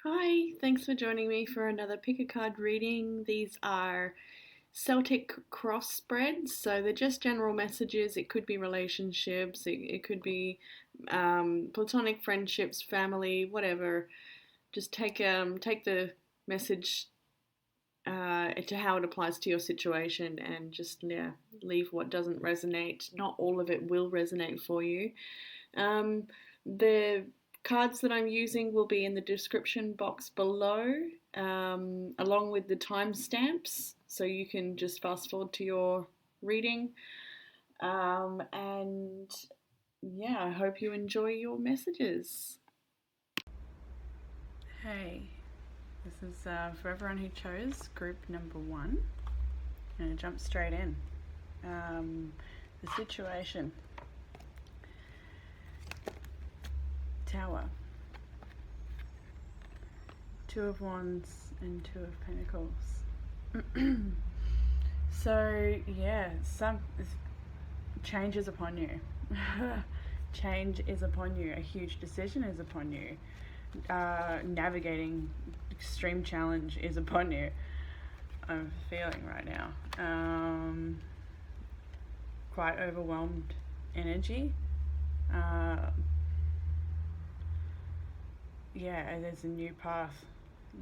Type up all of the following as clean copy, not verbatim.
Hi, thanks for joining me for another pick a card reading. These are Celtic Cross spreads, so they're just general messages. It could be relationships, it could be platonic friendships, family, whatever. Just take the message to how it applies to your situation, and just leave what doesn't resonate. Not all of it will resonate for you. Um, the cards that I'm using will be in the description box below, along with the timestamps, so you can just fast forward to your reading. And yeah, I hope you enjoy your messages. Hey, this is for everyone who chose group number one. I'm going to jump straight in. The situation. Tower. Two of Wands and Two of Pentacles. So yeah, some change is upon you. Change is upon you. A huge decision is upon you. Navigating extreme challenge is upon you. I'm feeling right now. Quite overwhelmed energy. Yeah, there's a new path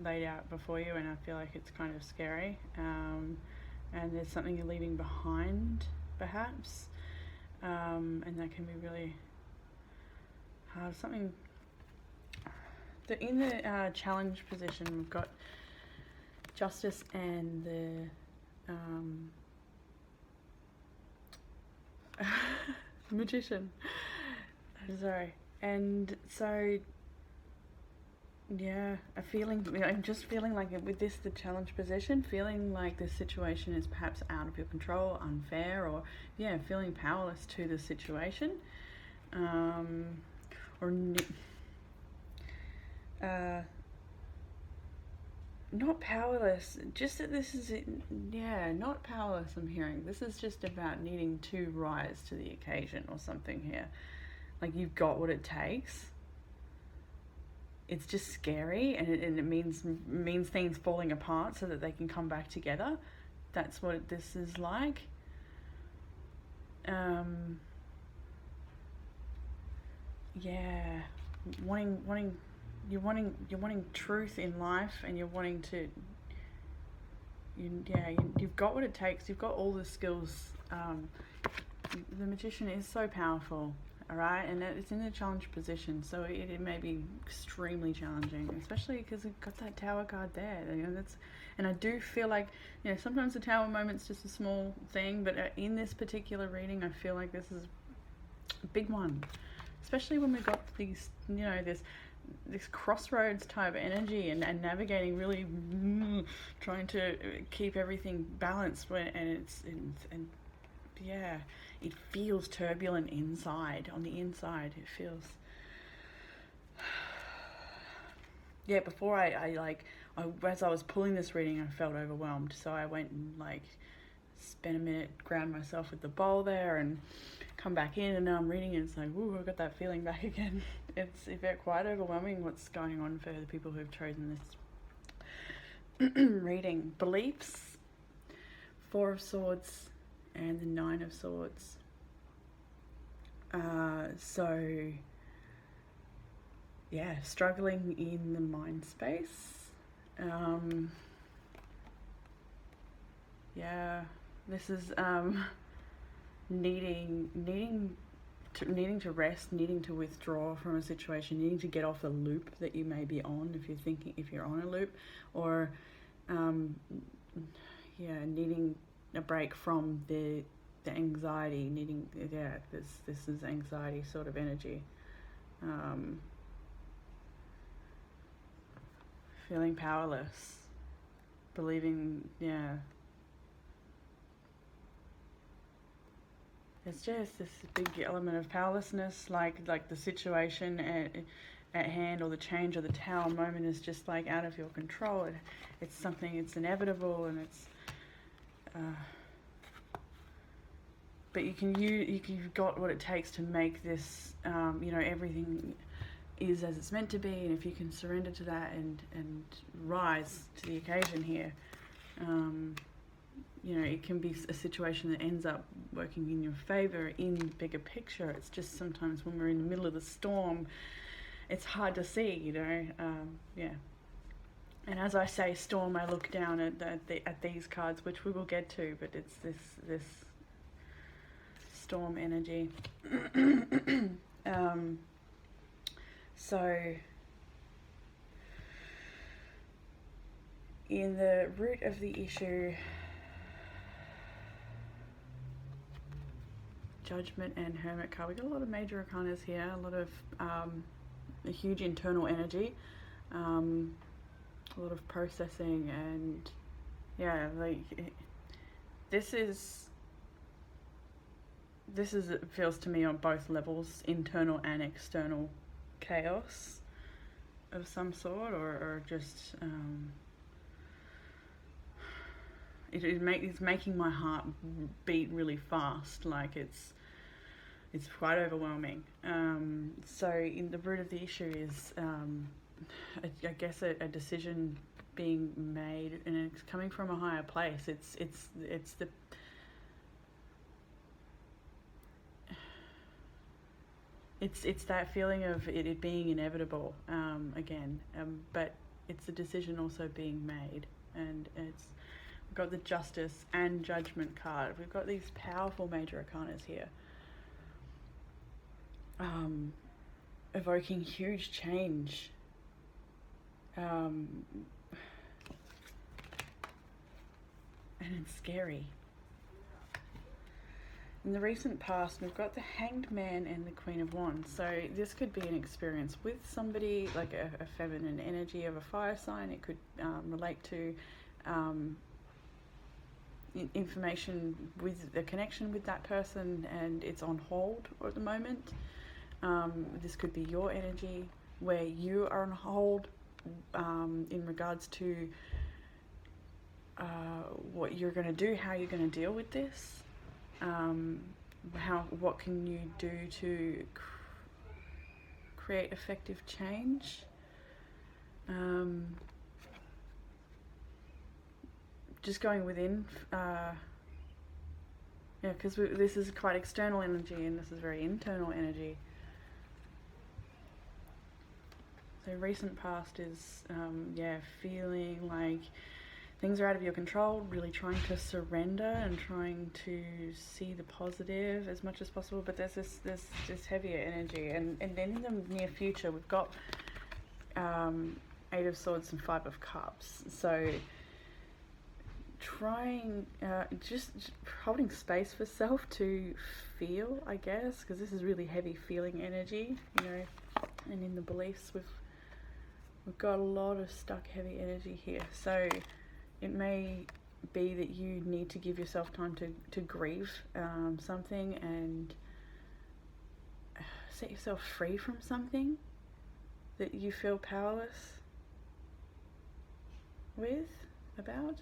laid out before you, and I feel like it's kind of scary. And there's something you're leaving behind, perhaps, and that can be really hard. Something that in the challenge position, we've got Justice and the Magician. Sorry, and so yeah, I'm just feeling like with this, the challenge position, feeling like this situation is perhaps out of your control, unfair, or yeah, feeling powerless to the situation, or not powerless. Just that this is, yeah, not powerless. I'm hearing this is just about needing to rise to the occasion or something here. Like you've got what it takes. It's just scary, and it means things falling apart so that they can come back together. That's what this is like. Yeah, you're wanting truth in life, and you're wanting to. You've got what it takes. You've got all the skills. The Magician is so powerful. All right, and it's in a challenge position, so it may be extremely challenging, especially because we've got that Tower card there. And I do feel like sometimes the Tower moment's just a small thing, but in this particular reading, I feel like this is a big one, especially when we've got these this crossroads type energy, and navigating really trying to keep everything balanced and yeah, it feels turbulent inside. On the inside, it feels. Yeah, before as I was pulling this reading, I felt overwhelmed. So I went and spent a minute, ground myself with the bowl there, and come back in. And now I'm reading it. It's like, ooh, I got that feeling back again. It's quite overwhelming what's going on for the people who've chosen this reading. Beliefs, Four of Swords, and the Nine of Swords. So yeah, struggling in the mind space. Yeah, this is needing to rest, needing to withdraw from a situation, needing to get off the loop that you may be on if you're on a loop, or needing a break from the anxiety, this is anxiety sort of energy. Feeling powerless, believing, it's just this big element of powerlessness, like the situation at hand, or the change, or the Tower moment is just out of your control. It's something, it's inevitable, and it's but you've got what it takes to make this everything is as it's meant to be, and if you can surrender to that and rise to the occasion here, you know, it can be a situation that ends up working in your favor in the bigger picture. It's just sometimes when we're in the middle of the storm, it's hard to see, you know. Yeah. And as I say storm, I look down at these cards, which we will get to, but it's this storm energy. So in the root of the issue, Judgment and Hermit card, we got a lot of major arcanas here, a lot of a huge internal energy, a lot of processing, and yeah, like this is it feels to me on both levels, internal and external chaos of some sort, or just it's making my heart beat really fast, like it's quite overwhelming. So in the root of the issue is I guess a decision being made, and it's coming from a higher place. It's that feeling of it being inevitable again, but it's a decision also being made, and we've got the Justice and Judgment card. We've got these powerful major arcanas here, evoking huge change. And it's scary. In the recent past, we've got the Hanged Man and the Queen of Wands. So this could be an experience with somebody, like a feminine energy of a fire sign. It could relate to information with the connection with that person, and it's on hold at the moment. This could be your energy where you are on hold in regards to what you're going to do, how you're going to deal with this. What can you do to create effective change? Just going within, yeah, because this is quite external energy, and this is very internal energy. So recent past is, yeah, feeling like things are out of your control, really trying to surrender and trying to see the positive as much as possible, but there's this heavier energy. And then in the near future, we've got 8 of Swords and 5 of Cups. So trying, just weholding space for self to feel, I guess, because this is really heavy feeling energy, you know, and in the beliefs we've got a lot of stuck heavy energy here. So it may be that you need to give yourself time to grieve something and set yourself free from something that you feel powerless about.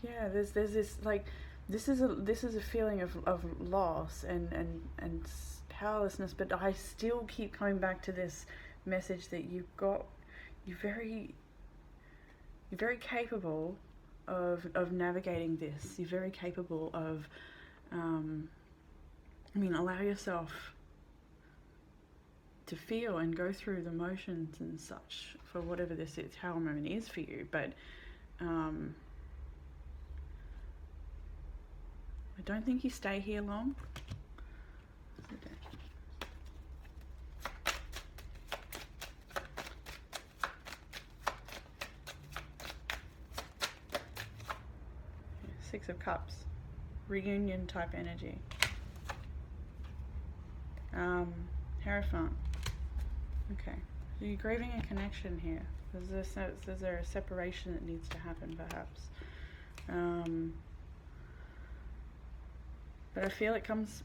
Yeah, there's this, like, this is a feeling of loss and powerlessness, but I still keep coming back to this message that you're very capable of navigating this. You're very capable of allow yourself to feel and go through the motions and such for whatever this is, how a moment is for you. But I don't think you stay here long. Six of Cups, reunion type energy. Hierophant. Okay, so you're grieving a connection here. Is there a separation that needs to happen, perhaps? But I feel it comes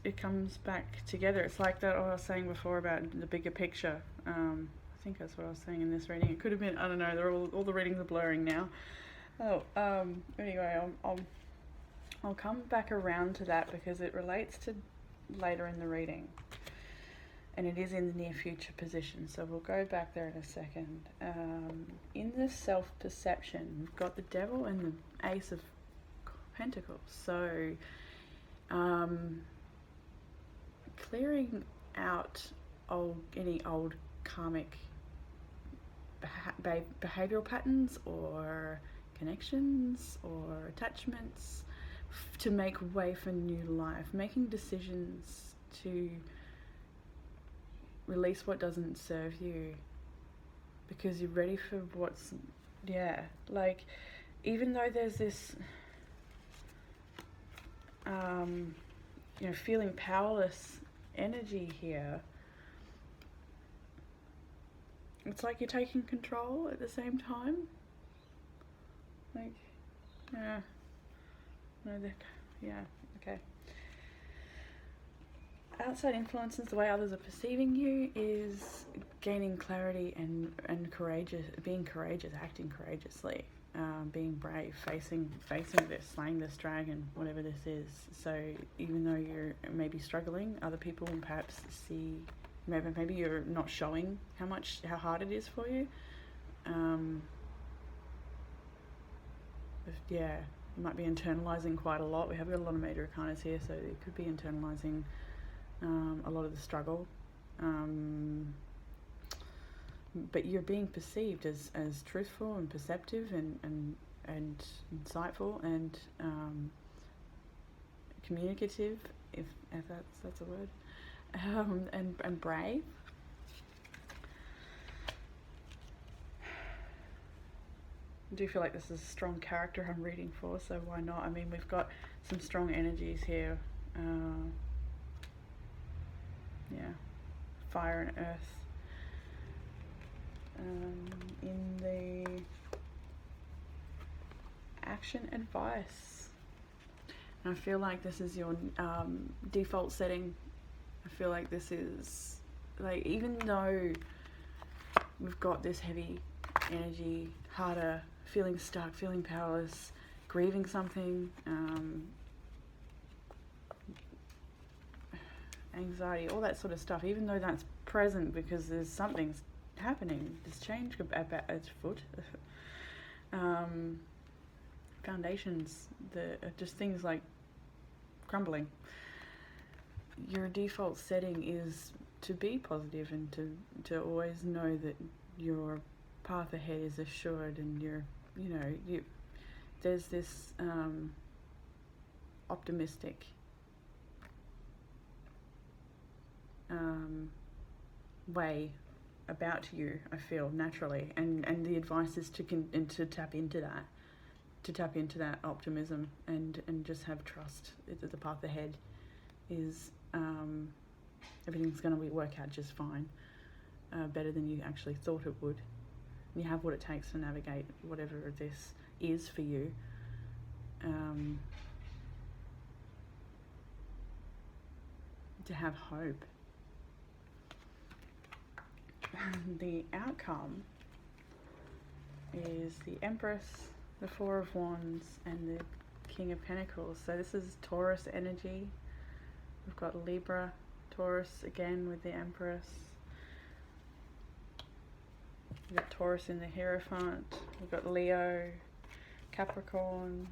back together. It's like that what I was saying before about the bigger picture. I think that's what I was saying in this reading. It could have been, I don't know. They're all the readings are blurring now. Oh, anyway, I'll come back around to that because it relates to later in the reading. And it is in the near future position, so we'll go back there in a second. In the self-perception, we've got the Devil and the Ace of Pentacles. So, clearing out any old karmic behavioral patterns or connections or attachments to make way for new life, making decisions to release what doesn't serve you because you're ready for what's, like, even though there's this feeling powerless energy here, it's like you're taking control at the same time. Like, okay. Outside influences, the way others are perceiving you, is gaining clarity and being courageous, acting courageously, being brave, facing this, slaying this dragon, whatever this is. So even though you're maybe struggling, other people will perhaps see, maybe you're not showing how hard it is for you. You might be internalizing quite a lot. We have got a lot of major arcanas here, so it could be internalizing a lot of the struggle, but you're being perceived as truthful and perceptive and insightful and communicative, if that's a word, and brave. I do feel like this is a strong character I'm reading for, so why not? I mean, we've got some strong energies here. Fire and earth. In the action advice, and I feel like this is your default setting. I feel like this is, like, even though we've got this heavy energy, harder, feeling stuck, feeling powerless, grieving something, anxiety, all that sort of stuff, even though that's present because there's something's happening, there's change at its foot. Foundations, just things like crumbling. Your default setting is to be positive and to always know that your path ahead is assured, and there's this optimistic way about you, I feel, naturally, and the advice is to tap into that optimism and just have trust that the path ahead is everything's going to work out just fine, better than you actually thought it would. You have what it takes to navigate whatever this is for you. To have hope. The outcome is the Empress, the Four of Wands, and the King of Pentacles. So this is Taurus energy. We've got Libra, Taurus again with the Empress. We've got Taurus in the Hierophant. We've got Leo, Capricorn.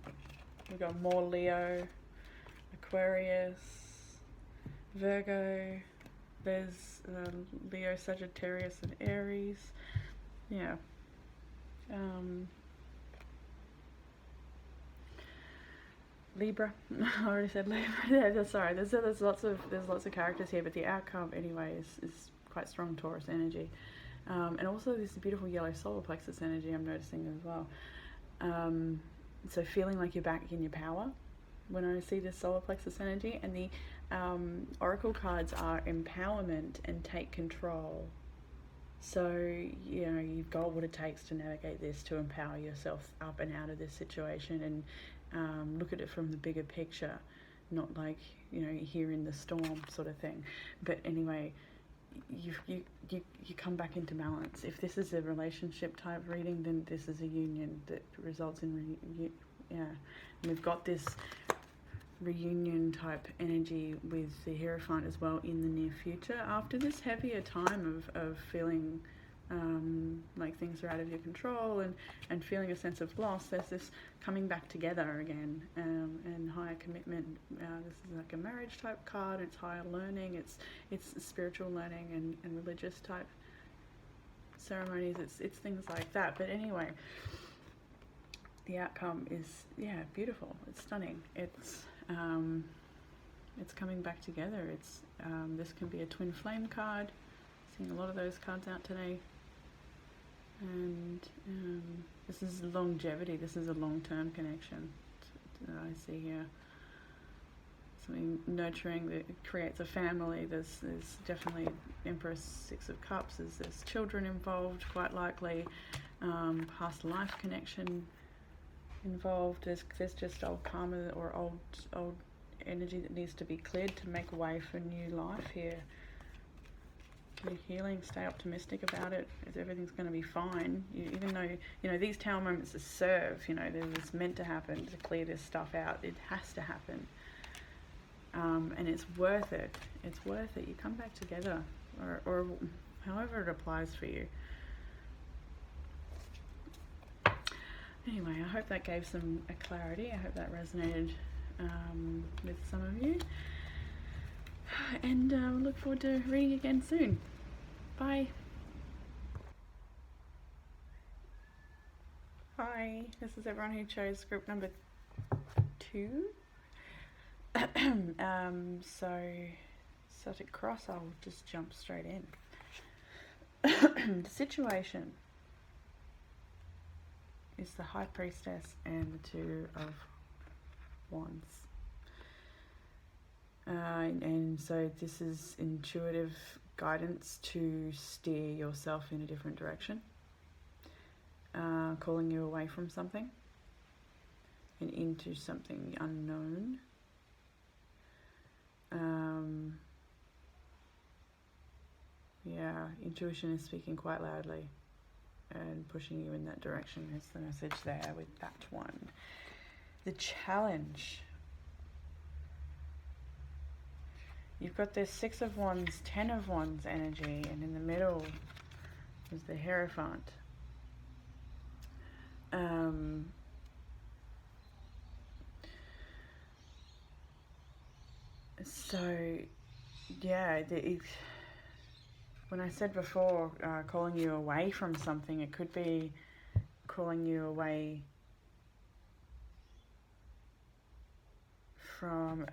We've got more Leo, Aquarius, Virgo. There's Leo, Sagittarius, and Aries. Libra. I already said Libra. Yeah, sorry. There's lots of characters here, but the outcome anyway is quite strong Taurus energy, and also this beautiful yellow solar plexus energy I'm noticing as well. So feeling like you're back in your power when I see this solar plexus energy, and the oracle cards are empowerment and take control. So you've got what it takes to navigate this, to empower yourself up and out of this situation, and look at it from the bigger picture, not like here in the storm sort of thing. But anyway, you come back into balance. If this is a relationship type reading, then this is a union that results in and we've got this reunion type energy with the Hierophant as well in the near future. After this heavier time of feeling like things are out of your control and feeling a sense of loss, there's this coming back together again, and higher commitment. This is like a marriage type card. It's higher learning, it's spiritual learning and religious type ceremonies. It's things like that. But anyway, the outcome is, yeah, beautiful. It's stunning. It's coming back together. It's this can be a twin flame card. Seeing a lot of those cards out today. And this is longevity. This is a long-term connection that I see here. Something nurturing that creates a family. There's definitely Empress, Six of Cups. There's children involved, quite likely. Past life connection involved. There's just old karma or old energy that needs to be cleared to make way for new life here. Be healing. Stay optimistic about it. Everything's going to be fine. Even though these tower moments are serve. It's meant to happen to clear this stuff out. It has to happen, and it's worth it. It's worth it. You come back together, or however it applies for you. Anyway, I hope that gave some clarity. I hope that resonated with some of you. And look forward to reading again soon. Bye. Hi, this is everyone who chose group number 2. So Celtic Cross, I'll just jump straight in. The situation is the High Priestess and the Two of Wands. And so this is intuitive guidance to steer yourself in a different direction, calling you away from something and into something unknown. Intuition is speaking quite loudly and pushing you in that direction. Is the message there with that one. The challenge. You've got this Six of Wands, Ten of Wands energy, and in the middle is the Hierophant. When I said before, calling you away from something, it could be calling you away from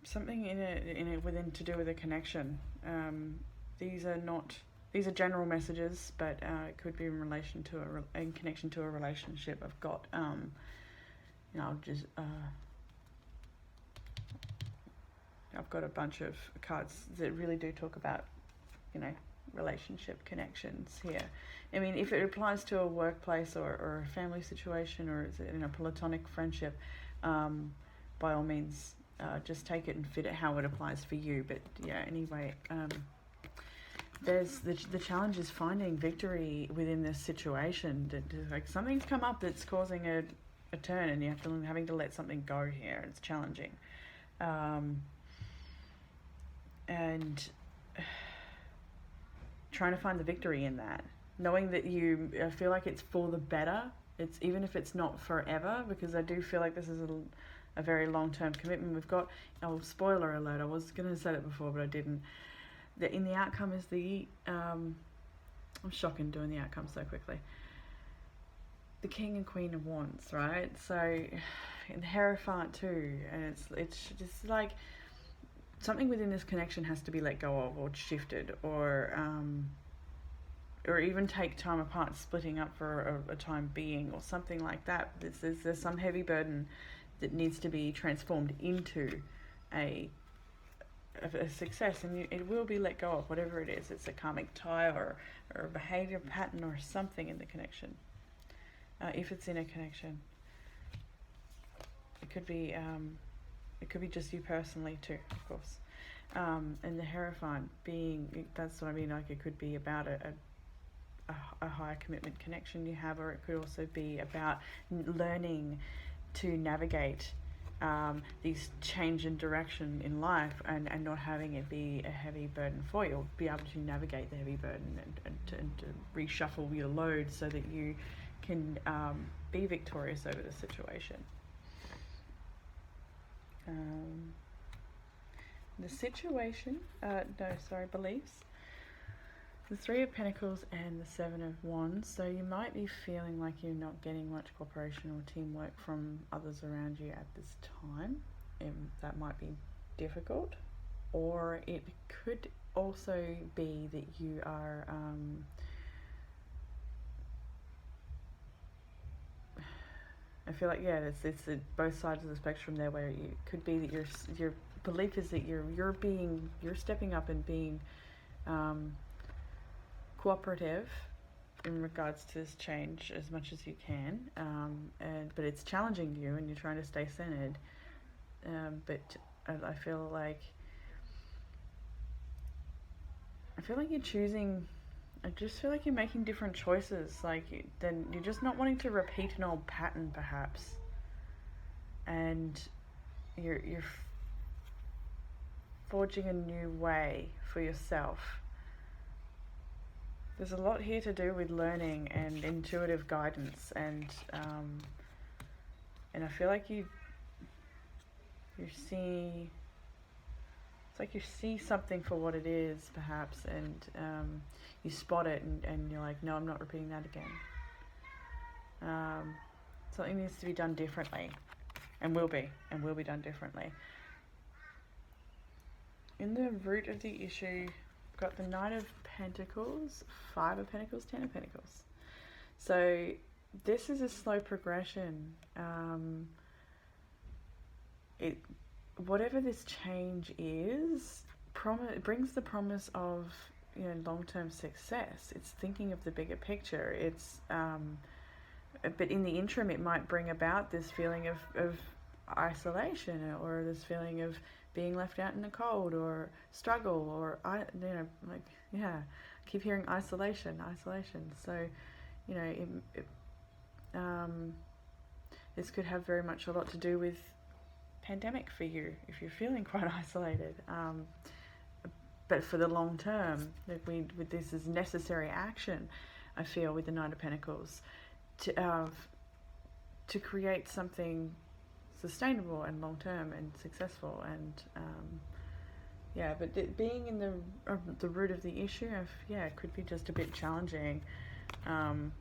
something in it within to do with a connection. These are general messages, but it could be in relation to in connection to a relationship. I've got I've got a bunch of cards that really do talk about relationship connections here. I mean, if it applies to a workplace or a family situation, or is it in a platonic friendship, by all means, just take it and fit it how it applies for you. But yeah, anyway, there's the challenge is finding victory within this situation. Like something's come up that's causing a turn, and having to let something go here. It's challenging, and trying to find the victory in that, knowing that you feel like it's for the better. It's even if it's not forever, because I do feel like this is a very long-term commitment. We've got, spoiler alert, I was going to say it before, but I didn't. In the outcome is the, I'm shocked in doing the outcome so quickly. The King and Queen of Wands, right? So, in the Hierophant too, and it's just like something within this connection has to be let go of, or shifted, or even take time apart, splitting up for a time being, or something like that. There's some heavy burden that needs to be transformed into a success, and it will be let go of, whatever it is. It's a karmic tie or a behavior pattern or something in the connection. If it's in a connection, it could be just you personally too, of course. And the Hierophant being, that's what I mean. Like it could be about a higher commitment connection you have, or it could also be about learning to navigate these change in direction in life, and not having it be a heavy burden for you, or be able to navigate the heavy burden, and to reshuffle your load so that you can be victorious over the situation. Beliefs. The Three of Pentacles and the Seven of Wands. So you might be feeling like you're not getting much cooperation or teamwork from others around you at this time. And that might be difficult. Or it could also be that you are I feel like, yeah, it's both sides of the spectrum there, where it could be that your belief is that you're stepping up and being cooperative in regards to this change as much as you can, but it's challenging you, and you're trying to stay centered. But I feel like you're choosing. I just feel like you're making different choices. Then you're just not wanting to repeat an old pattern, perhaps, and you're forging a new way for yourself. There's a lot here to do with learning and intuitive guidance, and I feel like you see. It's like you see something for what it is, perhaps, and you spot it, and you're like, no, I'm not repeating that again. Something needs to be done differently, and will be done differently. In the root of the issue, we've got the Knight of Pentacles, Five of Pentacles, Ten of Pentacles. So this is a slow progression. Whatever this change is, it brings the promise of, long-term success. It's thinking of the bigger picture. It's but in the interim, it might bring about this feeling of isolation, or this feeling of being left out in the cold, or struggle, or keep hearing isolation. So, this could have very much a lot to do with pandemic for you, if you're feeling quite isolated. But for the long term, with this as necessary action, I feel, with the Knight of Pentacles, to create something sustainable and long term and successful, and but being in the root of the issue, it could be just a bit challenging to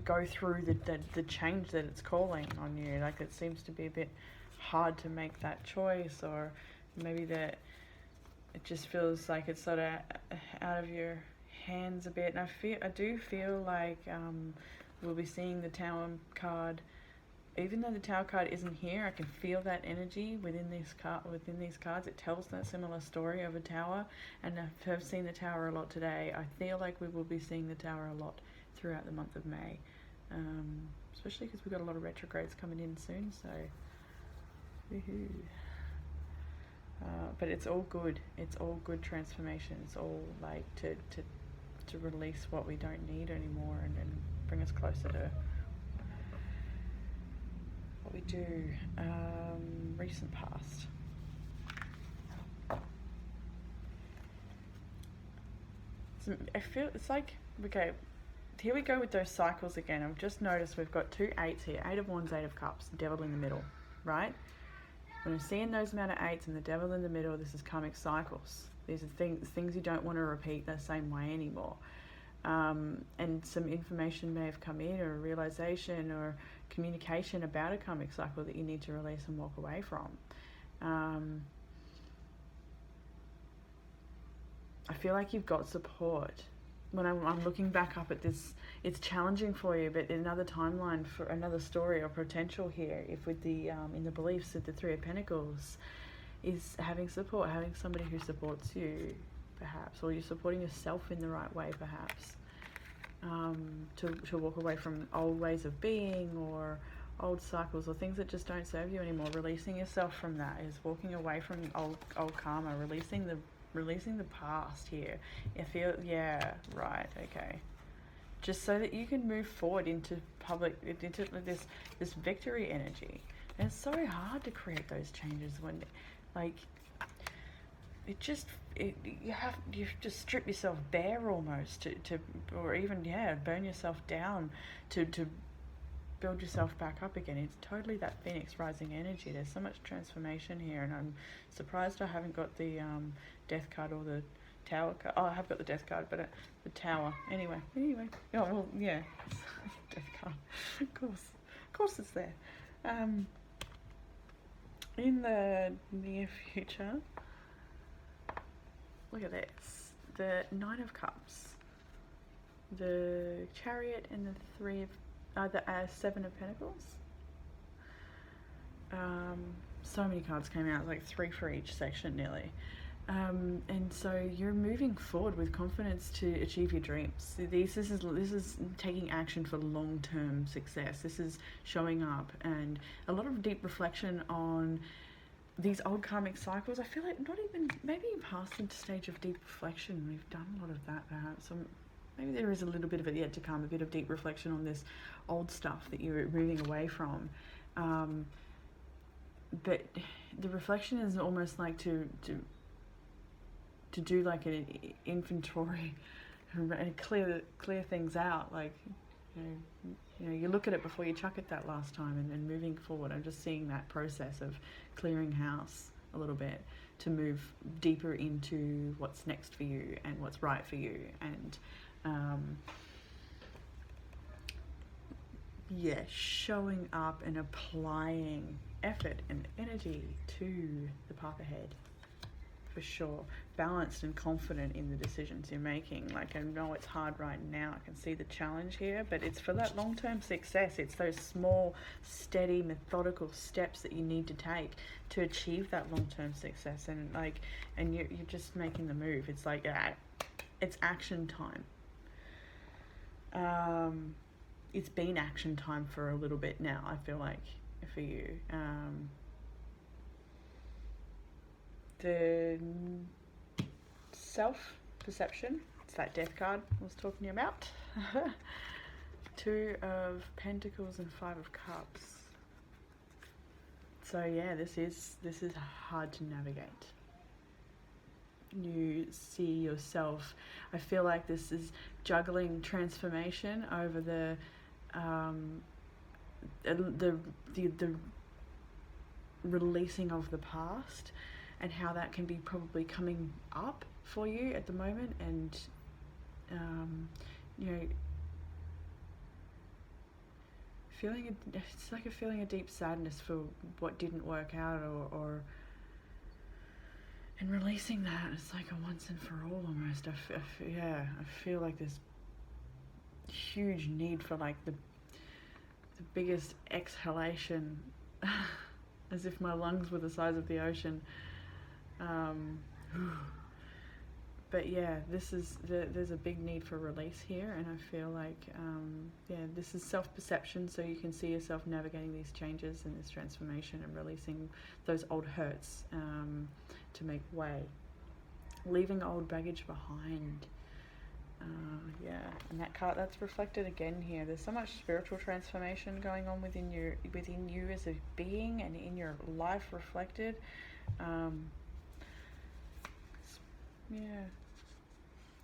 go through the change that it's calling on you. Like, it seems to be a bit hard to make that choice, or maybe that it just feels like it's sort of out of your hands a bit. And I do feel like we'll be seeing the Tower card. Even though the Tower card isn't here, I can feel that energy within these cards. It tells that similar story of a tower, and I have seen the Tower a lot today. I feel like we will be seeing the Tower a lot throughout the month of May, especially because we've got a lot of retrogrades coming in soon. So, woohoo! But it's all good. It's all good transformation. It's all like to release what we don't need anymore, and bring us closer to what we do. Recent past. I feel it's like, okay, here we go with those cycles again. I've just noticed we've got two eights here. Eight of Wands, Eight of Cups, Devil in the middle, right? When I'm seeing those amount of eights and the Devil in the middle, this is karmic cycles. These are things you don't want to repeat the same way anymore. And some information may have come in, or a realization or communication about a karmic cycle that you need to release and walk away from. I feel like you've got support. When I'm looking back up at this, it's challenging for you, but another timeline for another story or potential here, if with the in the beliefs of the Three of Pentacles, is having support, having somebody who supports you, perhaps, or you're supporting yourself in the right way, perhaps, to walk away from old ways of being, or old cycles, or things that just don't serve you anymore. Releasing yourself from that is walking away from old karma, releasing releasing the past here. I feel, yeah, right, okay. Just so that you can move forward into this victory energy. And it's so hard to create those changes when, like, you have to strip yourself bare almost to or even burn yourself down to build yourself back up again. It's totally that phoenix rising energy. There's so much transformation here, and I'm surprised I haven't got the death card or the tower card. Oh, I have got the death card, but the tower. Anyway. Oh well, yeah, death card. Of course, it's there. In the near future, look at this: the Nine of Cups, the Chariot, and the Seven of Pentacles. So many cards came out, like 3 for each section nearly. And so you're moving forward with confidence to achieve your dreams. This is taking action for long-term success. This is showing up, and a lot of deep reflection on these old karmic cycles. I feel like maybe past the stage of deep reflection. We've done a lot of that perhaps. Maybe there is a little bit of it yet to come, a bit of deep reflection on this old stuff that you're moving away from. But the reflection is almost like to do like an inventory and clear things out. Like, you look at it before you chuck it that last time, and moving forward. I'm just seeing that process of clearing house a little bit to move deeper into what's next for you and what's right for you. And showing up and applying effort and energy to the path ahead, for sure. Balanced and confident in the decisions you're making. Like, I know it's hard right now, I can see the challenge here, but it's for that long-term success. It's those small, steady, methodical steps that you need to take to achieve that long-term success. And you're just making the move. It's like, it's action time. It's been action time for a little bit now, I feel like, for you. The self-perception, it's that death card I was talking about. 2 of Pentacles and 5 of Cups. So yeah, this is hard to navigate. You see yourself, I feel like this is juggling transformation over the releasing of the past, and how that can be probably coming up for you at the moment. And it's like feeling a deep sadness for what didn't work out, and releasing that. It's like a once and for all almost. I feel like there's huge need for like the biggest exhalation, as if my lungs were the size of the ocean. But yeah, there's a big need for release here, and I feel like this is self-perception, so you can see yourself navigating these changes and this transformation and releasing those old hurts to make way, leaving old baggage behind. And that's reflected again here. There's so much spiritual transformation going on within you as a being, and in your life reflected.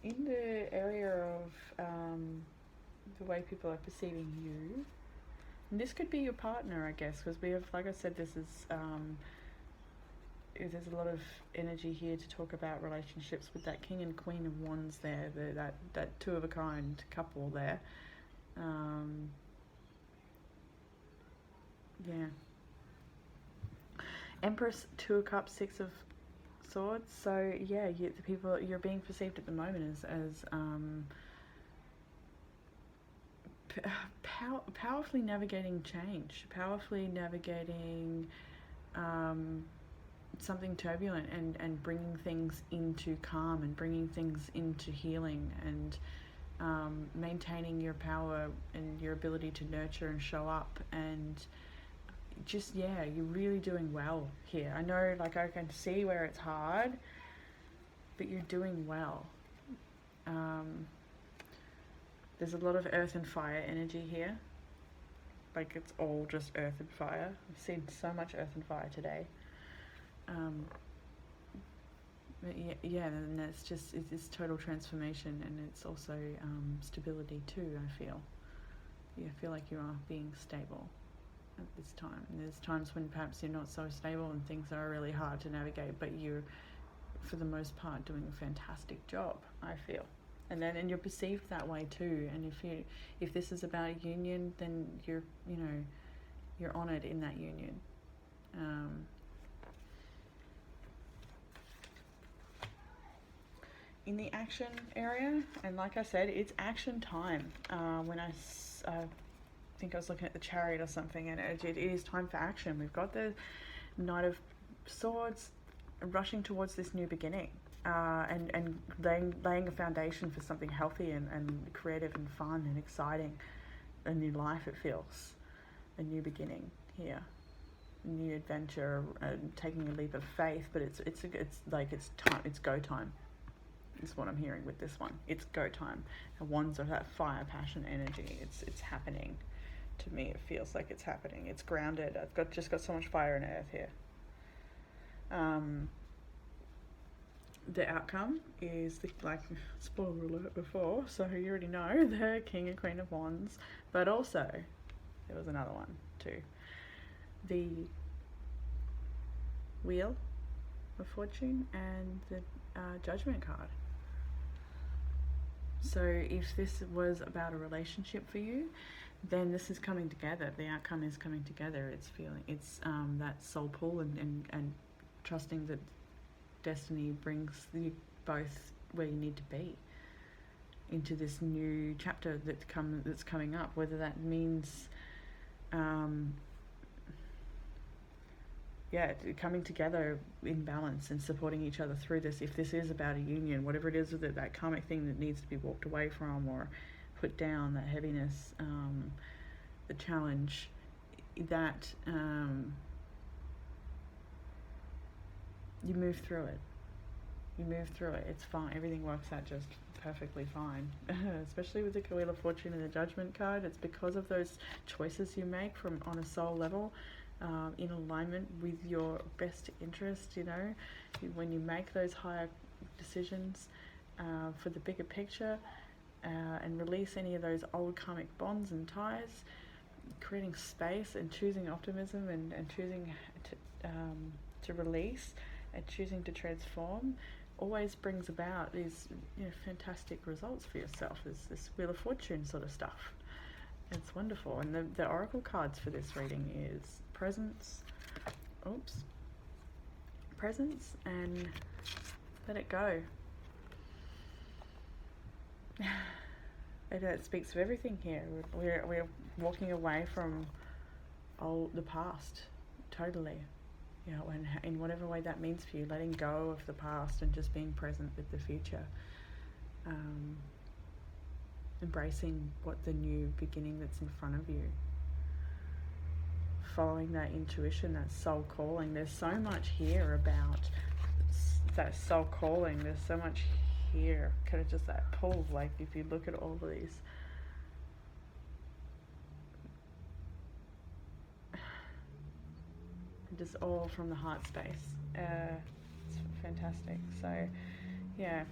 In the area of the way people are perceiving you, and this could be your partner, I guess, because we have, like I said, this is there's a lot of energy here to talk about relationships with that King and Queen of Wands there, that 2 of a kind couple there. Empress, 2 of Cups, 6 of Swords. So yeah, the people you're being perceived at the moment as powerfully navigating change, powerfully navigating something turbulent, and bringing things into calm, and bringing things into healing, and maintaining your power and your ability to nurture and show up. And just, you're really doing well here. I know, like, I can see where it's hard, but you're doing well. There's a lot of earth and fire energy here. Like, it's all just earth and fire. I've seen so much earth and fire today. But yeah, and it's total transformation, and it's also stability too, I feel. You feel like you are being stable at this time. And there's times when perhaps you're not so stable and things are really hard to navigate, but you're, for the most part, doing a fantastic job, I feel. And you're perceived that way too. And if this is about a union, then you're honoured in that union. In the action area, and like I said, it's action time. When I think I was looking at the Chariot or something, and it is time for action. We've got the Knight of Swords rushing towards this new beginning, and laying a foundation for something healthy and creative and fun and exciting. A new life, it feels. A new beginning here. A new adventure, taking a leap of faith, but it's time, it's go time. Is what I'm hearing with this one. It's go time. And wands are that fire, passion, energy. It's happening. To me, it feels like it's happening. It's grounded. I've just got so much fire and earth here. The outcome is like spoiler alert before, so you already know the King and Queen of Wands, but also there was another one too. The Wheel of Fortune and the Judgment card. So if this was about a relationship for you, then this is coming together. The outcome is coming together. It's that soul pull and trusting that destiny brings you both where you need to be into this new chapter that's coming up. Whether that means coming together in balance and supporting each other through this. If this is about a union, whatever it is, that karmic thing that needs to be walked away from or put down, that heaviness, the challenge, that you move through it. It's fine. Everything works out just perfectly fine. Especially with the Wheel of Fortune and the Judgment card. It's because of those choices you make on a soul level. In alignment with your best interest, when you make those higher decisions for the bigger picture, and release any of those old karmic bonds and ties, creating space and choosing optimism and choosing to release and choosing to transform, always brings about these fantastic results for yourself. This Wheel of Fortune sort of stuff. It's wonderful. And the oracle cards for this reading is presence and let it go. It speaks of everything here. We're walking away from the past, totally. And in whatever way that means for you, letting go of the past and just being present with the future. Embracing what the new beginning that's in front of you. Following that intuition, that soul calling. There's so much here about that soul calling. There's so much here, kind of just that pull. Like if you look at all of these, just all from the heart space. It's fantastic. So yeah,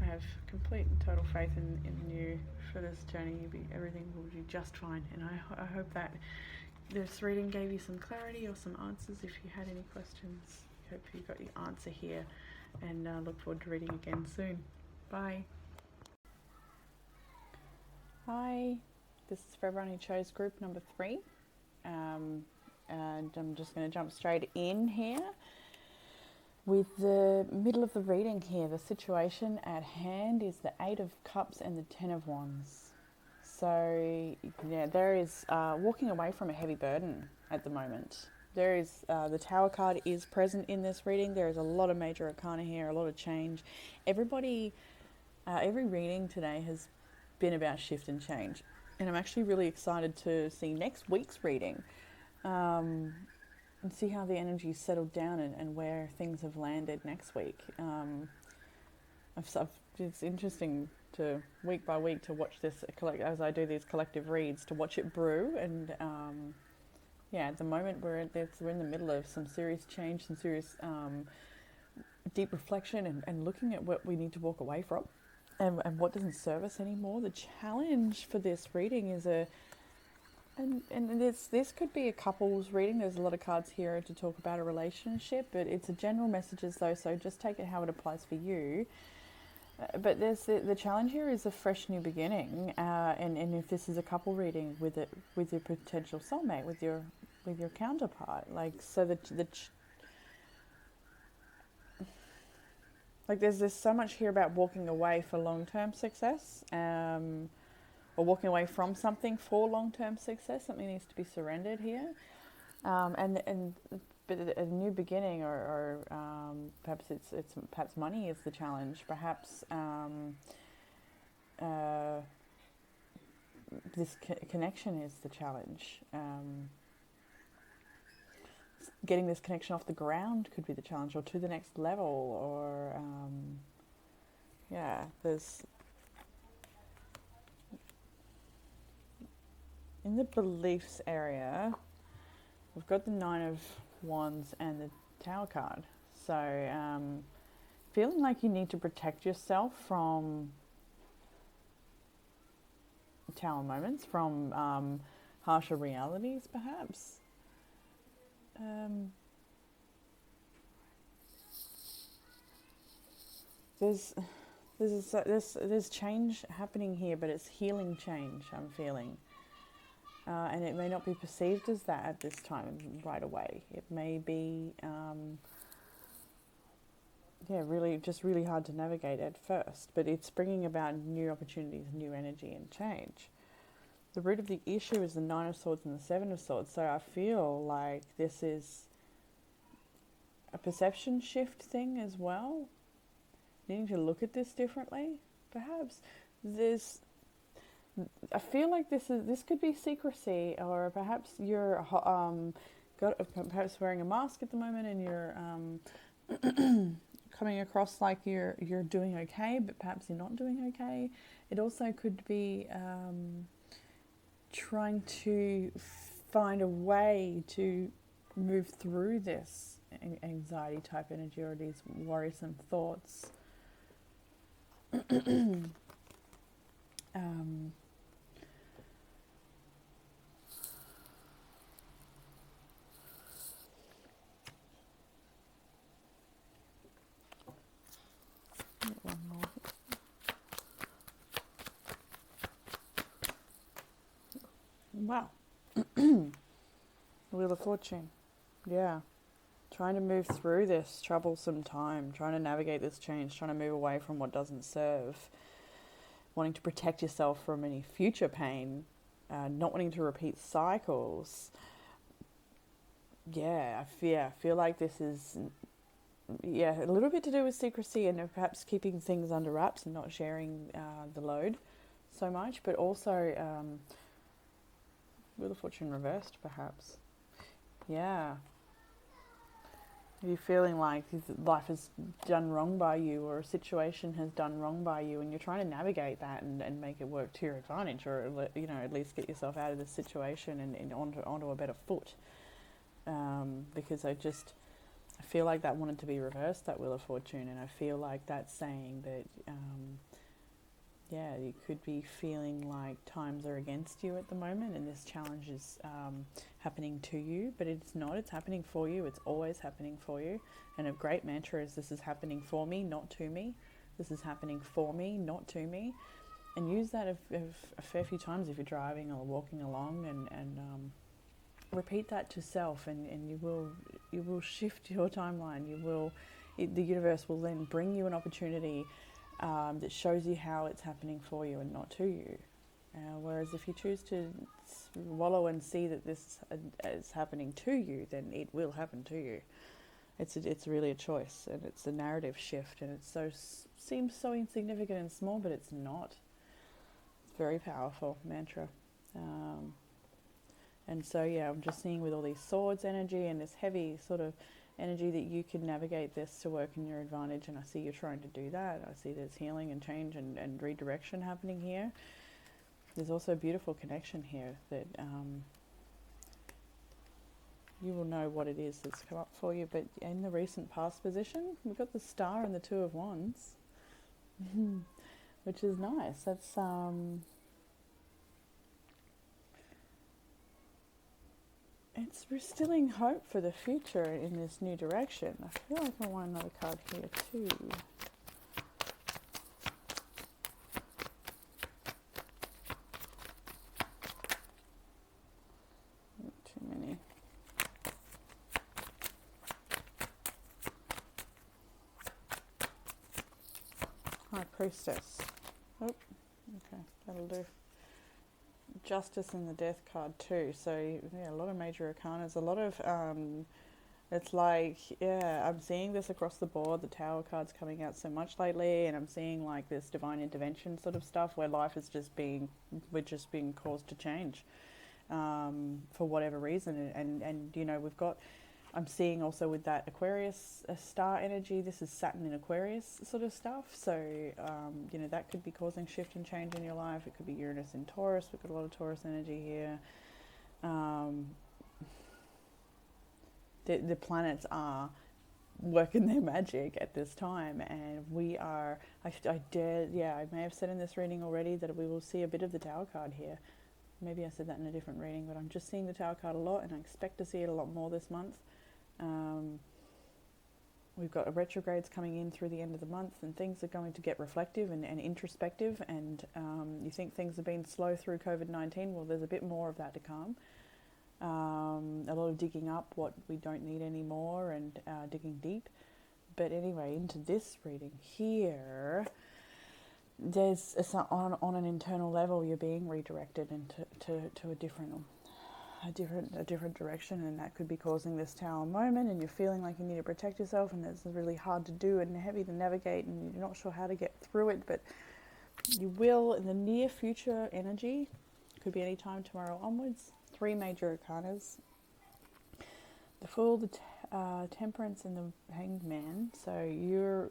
I have complete and total faith in you for this journey. Everything will be just fine, and I hope that this reading gave you some clarity or some answers if you had any questions. I hope you got your answer here, and look forward to reading again soon. Bye. Hi, this is for everyone who chose group number 3, and I'm just going to jump straight in here with the middle of the reading here. The situation at hand is the 8 of Cups and the 10 of Wands. So yeah, there is walking away from a heavy burden at the moment. There is the Tower card is present in this reading. There is a lot of major arcana here, a lot of change. Every reading today has been about shift and change, and I'm actually really excited to see next week's reading. and see how the energy's settled down and where things have landed next week. It's interesting to week by week to watch this as I do these collective reads, to watch it brew. And at the moment we're in the middle of some serious change, some serious deep reflection, and looking at what we need to walk away from, and what doesn't serve us anymore. The challenge for this reading is this could be a couples reading. There's a lot of cards here to talk about a relationship, but it's a general messages though, so just take it how it applies for you. But there's the challenge here is a fresh new beginning, and if this is a couple reading with your potential soulmate, with your counterpart, like, so like there's so much here about walking away for long-term success, or walking away from something for long-term success. Something needs to be surrendered here, but a new beginning, or perhaps perhaps money is the challenge. Perhaps this connection is the challenge. Getting this connection off the ground could be the challenge, or to the next level, or there's in the beliefs area, we've got the Nine of Wands and the Tower card. So feeling like you need to protect yourself from Tower moments, from harsher realities, perhaps. There's change happening here, but it's healing change, I'm feeling. And it may not be perceived as that at this time right away. It may be, really hard to navigate at first. But it's bringing about new opportunities, new energy and change. The root of the issue is the Nine of Swords and the Seven of Swords. So I feel like this is a perception shift thing as well. Needing to look at this differently, perhaps. I feel like this could be secrecy, or perhaps you're perhaps wearing a mask at the moment, and you're coming across like you're doing okay, but perhaps you're not doing okay. It also could be trying to find a way to move through this anxiety type energy, or these worrisome thoughts. One more. Wow. The Wheel of Fortune. Yeah. Trying to move through this troublesome time, trying to navigate this change, trying to move away from what doesn't serve, wanting to protect yourself from any future pain, not wanting to repeat cycles. Yeah, I feel like this is, a little bit to do with secrecy, and perhaps keeping things under wraps and not sharing the load so much, but also Wheel of Fortune reversed, perhaps. Yeah. You're feeling like life has done wrong by you, or a situation has done wrong by you, and you're trying to navigate that and make it work to your advantage, or at least get yourself out of this situation and onto a better foot. Because I feel like that wanted to be reversed, that Wheel of Fortune, and I feel like that's saying that you could be feeling like times are against you at the moment, and this challenge is happening to you, but it's not. It's happening for you. It's always happening for you. And a great mantra is, this is happening for me, not to me. This is happening for me, not to me. And use that a fair few times if you're driving or walking along, and repeat that to self, and you will shift your timeline. The universe will then bring you an opportunity that shows you how it's happening for you and not to you. Whereas if you choose to wallow and see that this is happening to you, then it will happen to you. It's really a choice, and it's a narrative shift, and seems so insignificant and small, but it's not. It's very powerful mantra. And so, yeah, I'm just seeing with all these swords energy and this heavy sort of energy that you can navigate this to work in your advantage. And I see you're trying to do that. I see there's healing and change and redirection happening here. There's also a beautiful connection here that you will know what it is that's come up for you. But in the recent past position, we've got the Star and the Two of Wands, which is nice. That's it's instilling hope for the future in this new direction. I feel like I want another card here too. Too many. High Priestess. Oh, okay, that'll do. Justice and the Death card too. So yeah, a lot of major arcanas, a lot of it's like, yeah, I'm seeing this across the board. The Tower card's coming out so much lately, and I'm seeing like this divine intervention sort of stuff where life is just being, we're just being caused to change for whatever reason. And you know, we've got, I'm seeing also with that Aquarius star energy, this is Saturn in Aquarius sort of stuff. So, you know, that could be causing shift and change in your life. It could be Uranus in Taurus. We've got a lot of Taurus energy here. The planets are working their magic at this time, and we are, I may have said in this reading already that we will see a bit of the Tower card here. Maybe I said that in a different reading, but I'm just seeing the Tower card a lot, and I expect to see it a lot more this month. We've got a retrogrades coming in through the end of the month, and things are going to get reflective and introspective, and you think things have been slow through COVID-19, well, there's a bit more of that to come. A lot of digging up what we don't need anymore, and digging deep. But anyway, into this reading here, there's on an internal level, you're being redirected into to a different direction, and that could be causing this Tower moment, and you're feeling like you need to protect yourself, and it's really hard to do and heavy to navigate, and you're not sure how to get through it, but you will in the near future. Energy could be any time tomorrow onwards. 3 major arcanas: the Fool, the Temperance, and the Hanged Man. So you're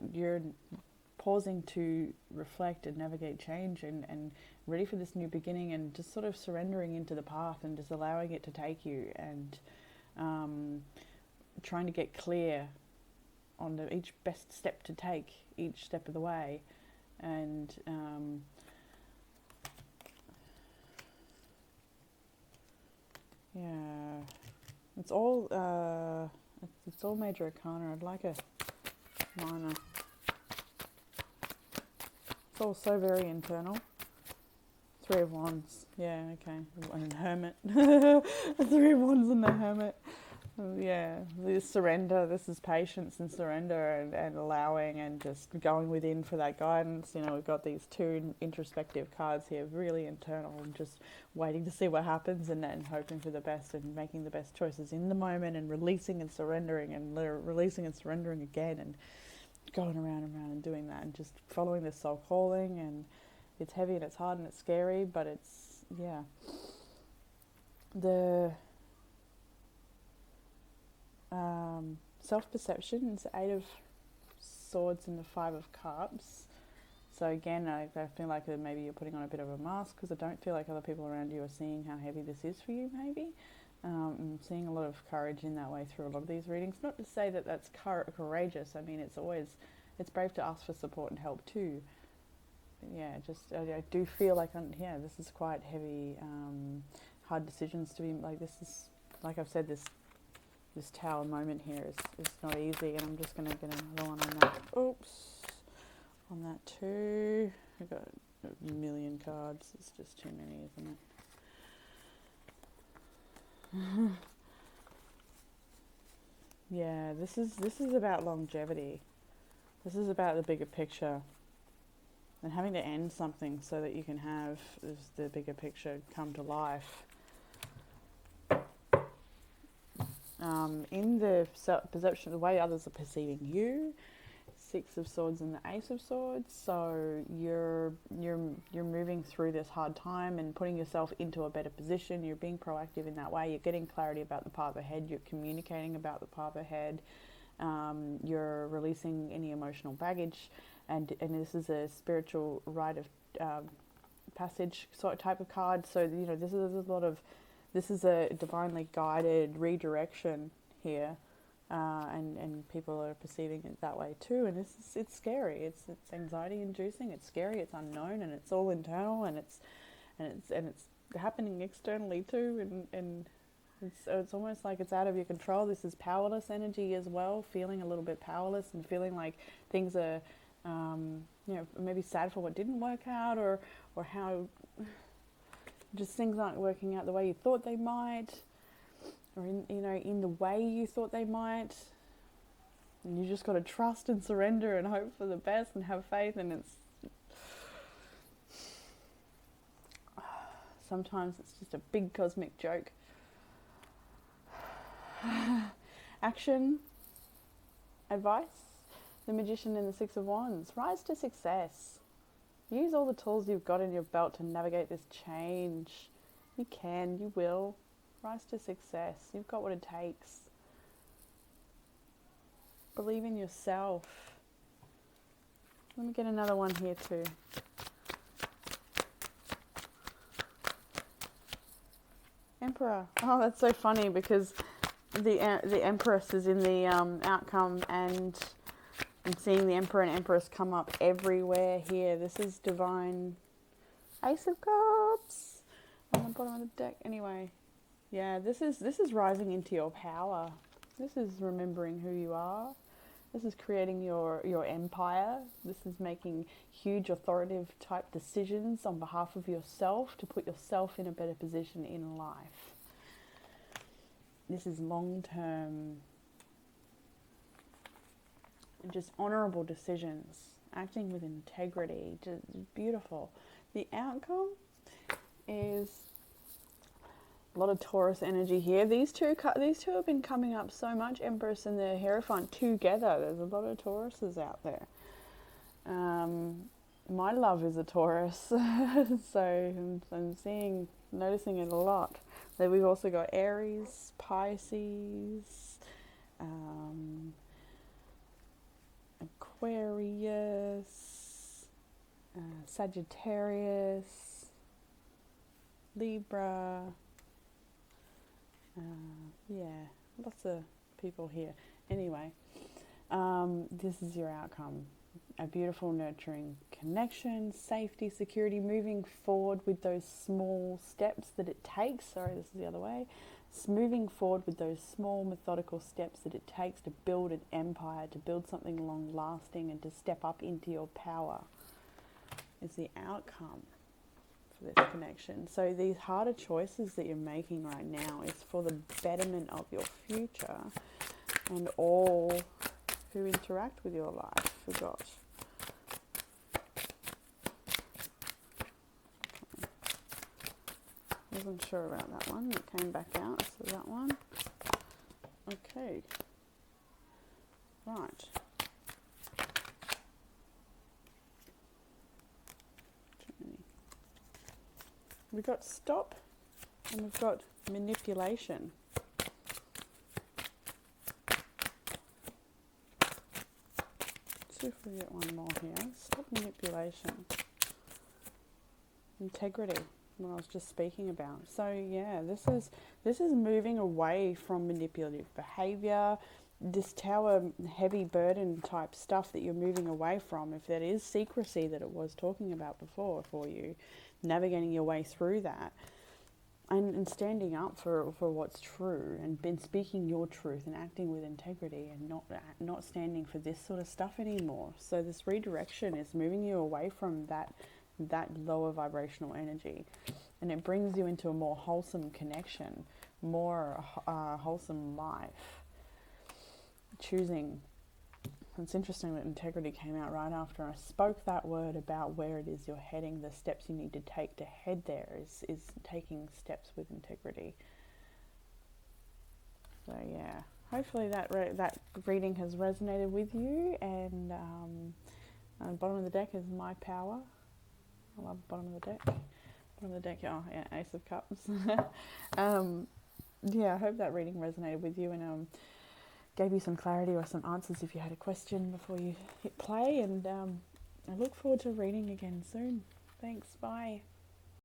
pausing to reflect and navigate change, and ready for this new beginning, and just sort of surrendering into the path and just allowing it to take you, and trying to get clear on each best step to take each step of the way. And yeah, it's all major arcana. I'd like a minor. It's all so very internal. 3 of Wands, yeah, okay, and Hermit. 3 of Wands and the Hermit. Yeah, this surrender, this is patience and surrender, and allowing, and just going within for that guidance. You know, we've got these 2 introspective cards here, really internal, and just waiting to see what happens, and hoping for the best, and making the best choices in the moment, and releasing and surrendering, and releasing and surrendering again, and going around and around and doing that, and just following this soul calling. And it's heavy and it's hard and it's scary, but it's, yeah. The self-perception is 8 of Swords and the 5 of Cups. So again, I feel like maybe you're putting on a bit of a mask, because I don't feel like other people around you are seeing how heavy this is for you, maybe. I'm seeing a lot of courage in that way through a lot of these readings. Not to say that that's courageous. I mean, it's brave to ask for support and help too. But yeah, I do feel like, this is quite heavy, hard decisions to be, like, this is, like I've said, this Tower moment here is not easy, and I'm just going to get another one on that. Oops. On that too. I've got a million cards. It's just too many, isn't it? Yeah, this is about longevity. This is about the bigger picture, and having to end something so that you can have the bigger picture come to life. In the perception, the way others are perceiving you, Six of Swords and the Ace of Swords. So you're moving through this hard time and putting yourself into a better position. You're being proactive in that way. You're getting clarity about the path ahead. You're communicating about the path ahead. You're releasing any emotional baggage, and this is a spiritual rite of passage sort of type of card. So you know this is a divinely guided redirection here. And people are perceiving it that way too, and it's scary. It's anxiety inducing. It's scary. It's unknown, and it's all internal, and it's happening externally too, and it's almost like it's out of your control. This is powerless energy as well, feeling a little bit powerless and feeling like things are, maybe sad for what didn't work out, or how just things aren't working out the way you thought they might. Or in the way you thought they might, and you just got to trust and surrender and hope for the best and have faith. And sometimes it's just a big cosmic joke. Action, advice, the Magician and the Six of Wands. Rise to success. Use all the tools you've got in your belt to navigate this change. You can, you will. Rise to success. You've got what it takes. Believe in yourself. Let me get another one here too. Emperor. Oh, that's so funny because the Empress is in the outcome, and I'm seeing the Emperor and Empress come up everywhere here. This is divine. Ace of Cups on the bottom of the deck. Anyway. Yeah, this is rising into your power. This is remembering who you are. This is creating your empire. This is making huge authoritative type decisions on behalf of yourself to put yourself in a better position in life. This is long-term, just honorable decisions, acting with integrity, just beautiful. The outcome is a lot of Taurus energy here. These two have been coming up so much, Empress and the Hierophant together. There's a lot of Tauruses out there. My love is a Taurus, so I'm noticing it a lot. Then we've also got Aries, Pisces, Aquarius, Sagittarius, Libra. Lots of people here. Anyway, this is your outcome. A beautiful, nurturing connection, safety, security, moving forward with those small steps that it takes. Sorry, this is the other way. Moving forward with those small, methodical steps that it takes to build an empire, to build something long-lasting, and to step up into your power is the outcome for this connection. So these harder choices that you're making right now is for the betterment of your future and all who interact with your life. Forgot. Wasn't sure about that one. It came back out. So that one. Okay. Right. We've got stop and we've got manipulation. Let's see if we get one more here. Stop manipulation. Integrity, what I was just speaking about. So yeah, this is moving away from manipulative behavior, this tower heavy burden type stuff that you're moving away from. If that is secrecy that it was talking about before for you, navigating your way through that and standing up for what's true and been speaking your truth and acting with integrity and not standing for this sort of stuff anymore. So this redirection is moving you away from that lower vibrational energy, and it brings you into a more wholesome connection, more wholesome life. Choosing. It's interesting that integrity came out right after I spoke that word about where it is you're heading. The steps you need to take to head there is taking steps with integrity. So yeah, hopefully that that reading has resonated with you. And bottom of the deck is my power. I love bottom of the deck. Bottom of the deck, oh yeah, Ace of Cups. Yeah, I hope that reading resonated with you and gave you some clarity or some answers if you had a question before you hit play. And I look forward to reading again soon. Thanks, bye.